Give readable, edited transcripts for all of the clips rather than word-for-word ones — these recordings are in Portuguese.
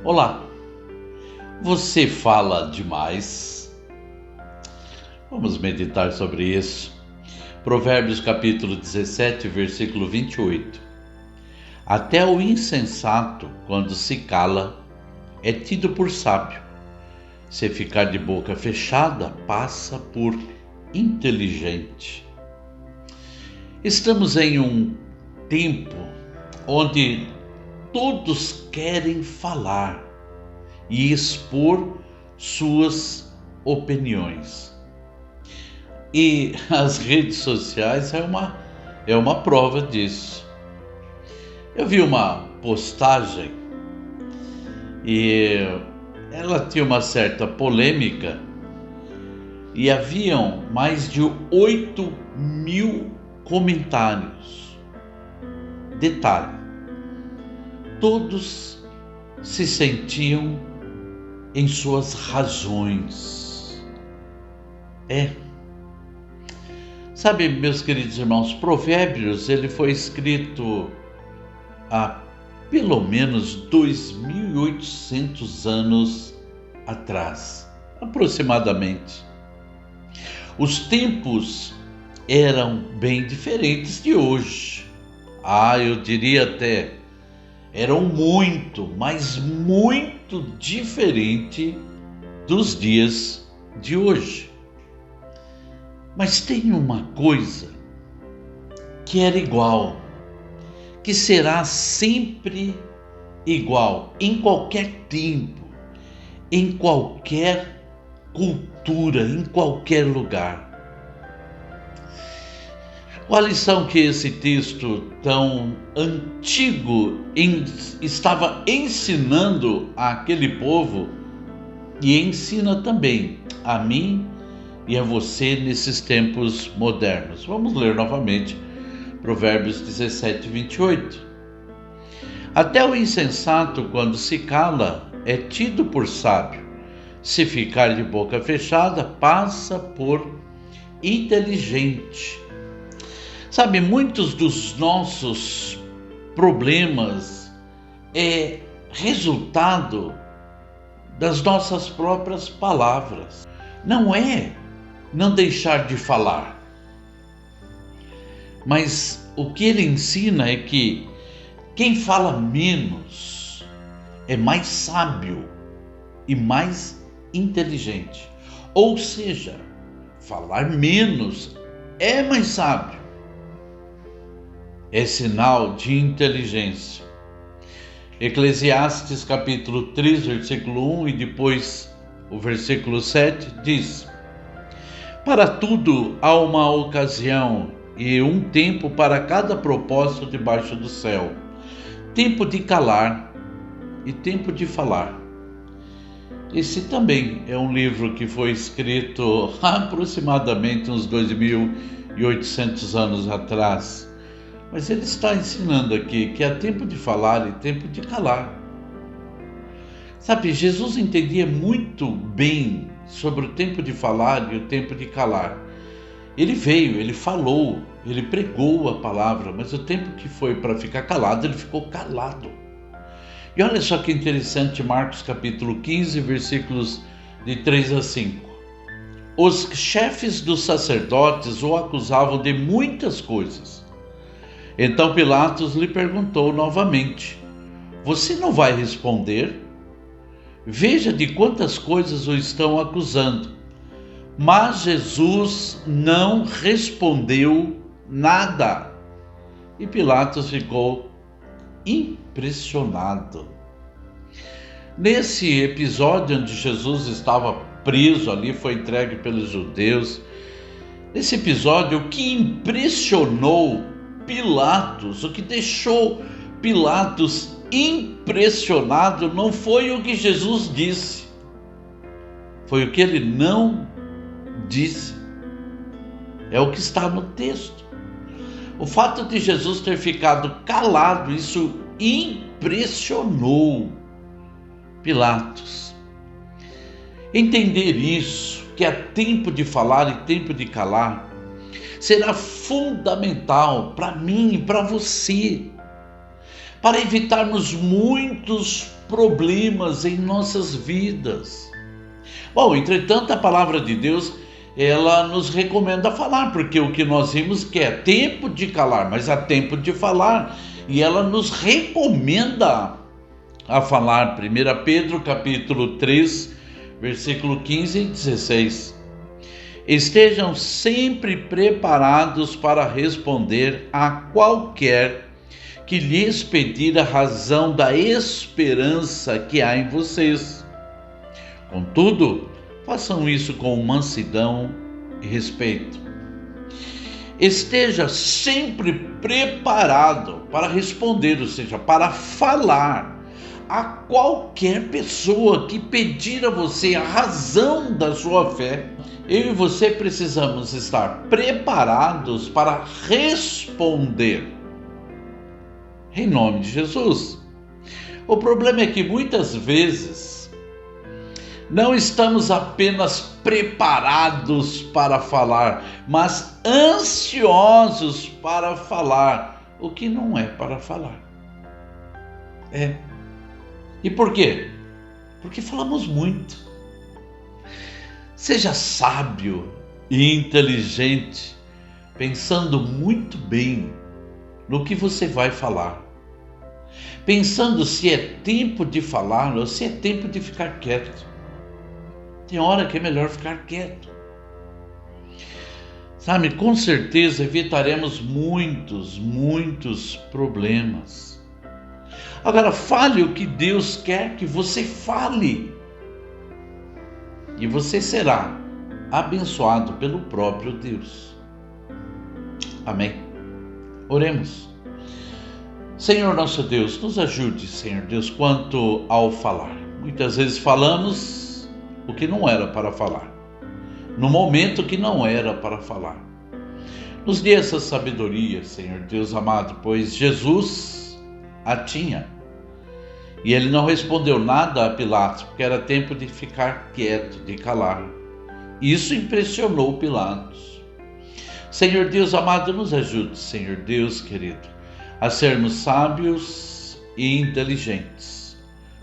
Olá, você fala demais? Vamos meditar sobre isso. Provérbios capítulo 17, versículo 28. Até o insensato, quando se cala, é tido por sábio. Se ficar de boca fechada, passa por inteligente. Estamos em um tempo onde todos querem falar e expor suas opiniões. E as redes sociais é uma prova disso. Eu vi uma postagem e ela tinha uma certa polêmica e haviam mais de 8.000 comentários. Detalhe, todos se sentiam em suas razões. Sabe, meus queridos irmãos, Provérbios, ele foi escrito há pelo menos 2.800 anos atrás, aproximadamente. Os tempos eram bem diferentes de hoje. Eu diria até, eram muito, mas muito diferente dos dias de hoje. Mas tem uma coisa que era igual, que será sempre igual, em qualquer tempo, em qualquer cultura, em qualquer lugar. Qual a lição que esse texto tão antigo estava ensinando àquele povo e ensina também a mim e a você nesses tempos modernos? Vamos ler novamente Provérbios 17, 28. Até o insensato, quando se cala, é tido por sábio. Se ficar de boca fechada, passa por inteligente. Sabe, muitos dos nossos problemas é resultado das nossas próprias palavras. Não é não deixar de falar, mas o que ele ensina é que quem fala menos é mais sábio e mais inteligente. Ou seja, falar menos é mais sábio. É sinal de inteligência. Eclesiastes capítulo 3, versículo 1 e depois o versículo 7 diz: para tudo há uma ocasião e um tempo para cada propósito debaixo do céu. Tempo de calar e tempo de falar. Esse também é um livro que foi escrito há aproximadamente uns 2.800 anos atrás. Mas ele está ensinando aqui que há tempo de falar e tempo de calar. Sabe, Jesus entendia muito bem sobre o tempo de falar e o tempo de calar. Ele veio, ele falou, ele pregou a palavra, mas o tempo que foi para ficar calado, ele ficou calado. E olha só que interessante, Marcos capítulo 15, versículos de 3 a 5. Os chefes dos sacerdotes o acusavam de muitas coisas. Então Pilatos lhe perguntou novamente: você não vai responder? Veja de quantas coisas o estão acusando. Mas Jesus não respondeu nada. E Pilatos ficou impressionado. Nesse episódio onde Jesus estava preso ali, foi entregue pelos judeus. Nesse episódio, o que impressionou Pilatos, o que deixou Pilatos impressionado, não foi o que Jesus disse, foi o que ele não disse. É o que está no texto. O fato de Jesus ter ficado calado, isso impressionou Pilatos. Entender isso, que há tempo de falar e tempo de calar, será fundamental para mim e para você, para evitarmos muitos problemas em nossas vidas. Bom, entretanto, a palavra de Deus, ela nos recomenda falar, porque o que nós vimos que é tempo de calar, mas há tempo de falar, e ela nos recomenda a falar. 1 Pedro capítulo 3, versículo 15 e 16. Estejam sempre preparados para responder a qualquer que lhes pedir a razão da esperança que há em vocês. Contudo, façam isso com mansidão e respeito. Esteja sempre preparado para responder, ou seja, para falar a qualquer pessoa que pedir a você a razão da sua fé. Eu e você precisamos estar preparados para responder em nome de Jesus. O problema é que muitas vezes não estamos apenas preparados para falar, mas ansiosos para falar o que não é para falar. E por quê? Porque falamos muito. Seja sábio e inteligente, pensando muito bem no que você vai falar. Pensando se é tempo de falar ou se é tempo de ficar quieto. Tem hora que é melhor ficar quieto. Sabe, com certeza evitaremos muitos problemas. Agora, fale o que Deus quer que você fale. E você será abençoado pelo próprio Deus. Amém. Oremos. Senhor nosso Deus, nos ajude, Senhor Deus, quanto ao falar. Muitas vezes falamos o que não era para falar, no momento que não era para falar. Nos dê essa sabedoria, Senhor Deus amado, pois Jesus a tinha. E ele não respondeu nada a Pilatos, porque era tempo de ficar quieto, de calar. Isso impressionou Pilatos. Senhor Deus amado, nos ajude, Senhor Deus querido, a sermos sábios e inteligentes.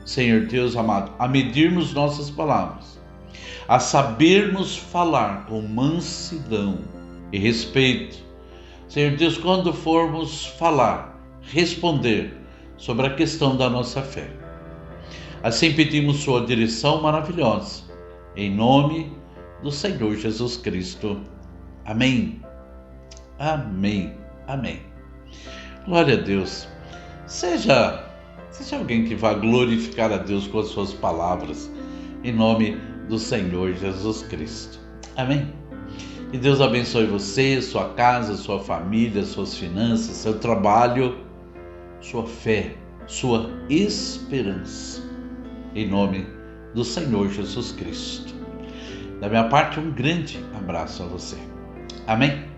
Senhor Deus amado, a medirmos nossas palavras, a sabermos falar com mansidão e respeito. Senhor Deus, quando formos falar, responder sobre a questão da nossa fé. Assim pedimos sua direção maravilhosa, em nome do Senhor Jesus Cristo. Amém. Amém. Amém. Glória a Deus. Seja alguém que vá glorificar a Deus com as suas palavras, em nome do Senhor Jesus Cristo. Amém. Que Deus abençoe você, sua casa, sua família, suas finanças, seu trabalho, sua fé, sua esperança, em nome do Senhor Jesus Cristo. Da minha parte, um grande abraço a você. Amém?